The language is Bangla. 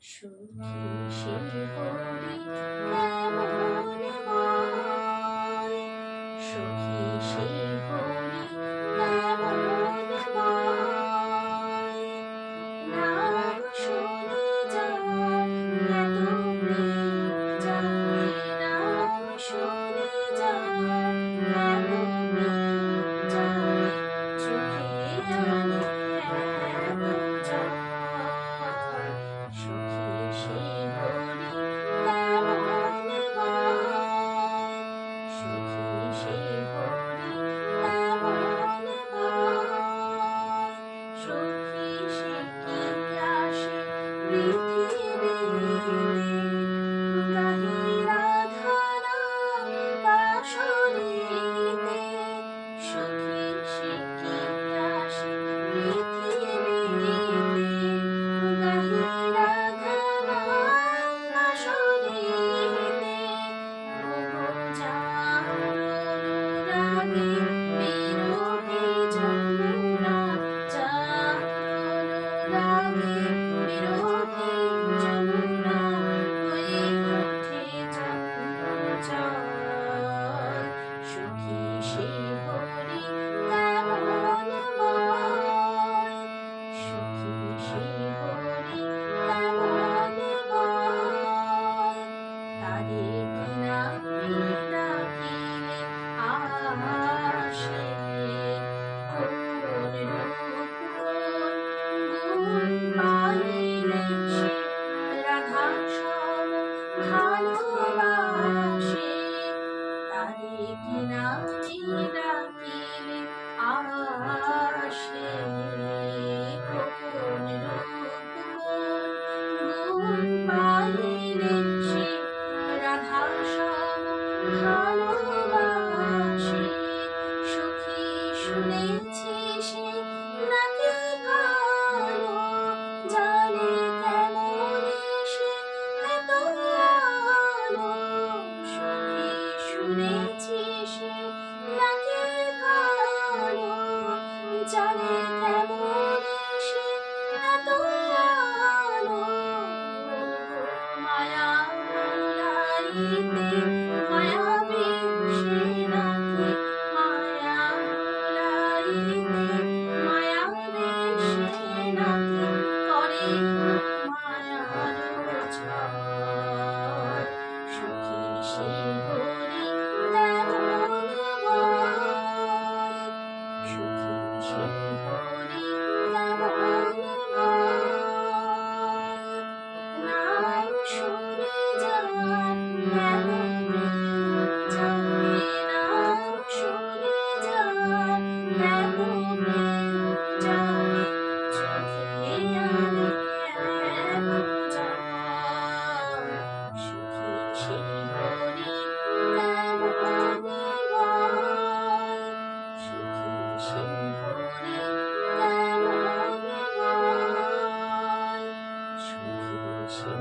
সুখী সে হরি কেমন হয়, সুখী সে হরি কেমন হয়, নাম শুনে যার এত প্রেম জাগে, নাম শুনে যার এত প্রেম জাগে, চোখে আনে এত জয়। সুখী সে হরি কেমন হয়, সুখী সে হরি কেমন হয়, সুখী সে কি আসে পৃথিবীতে, গাহি রাধা নাম বাঁশরীতে, সুখী সে কি আসে পৃথিবীতে, গাহি রাধা নাম বাঁশরীতে, মোহ যার অনুরাগে বিরহে যমুনা, যার অনুরাগে বিরহে যমুনা হয়ে ওঠে চঞ্চল। সুখী সে হরি কেমন হয়, সুখী সে হরি কেমন হয়, তারে কি নামে ডাকিলে আসে, কোন রূপ কোন গুণ পাইলে সে রাধা সম ভালোবাসে, তারে কি নামে ডাকিলে আসে, কোন রূপ কোন গুণ পাইলে সে রাধা সম ভালোবাসে, সখী শুনেছি সে নাকি কালো, জানে কেমন সে এত আলো, সখী শুনেছি সে নাকি কালো, জানে কেমন সে এত আলো, মায়া ভুলাইতে মায়াবী সে নাকি, মায়া ভুলাইতে মায়াবী সে নাকি করে মায়ার ছল। সুখী সে হরি কেমন হয়, সুখী সে হরি কেমন হয়, নাম শুনে যার এত প্রেম জাগে, নাম শুনে যার এত প্রেম জাগে, চোখে আনে এত জল। সুখী সে হরি কেমন হয়, সুখী সে হরি কেমন হয়, সুখী সে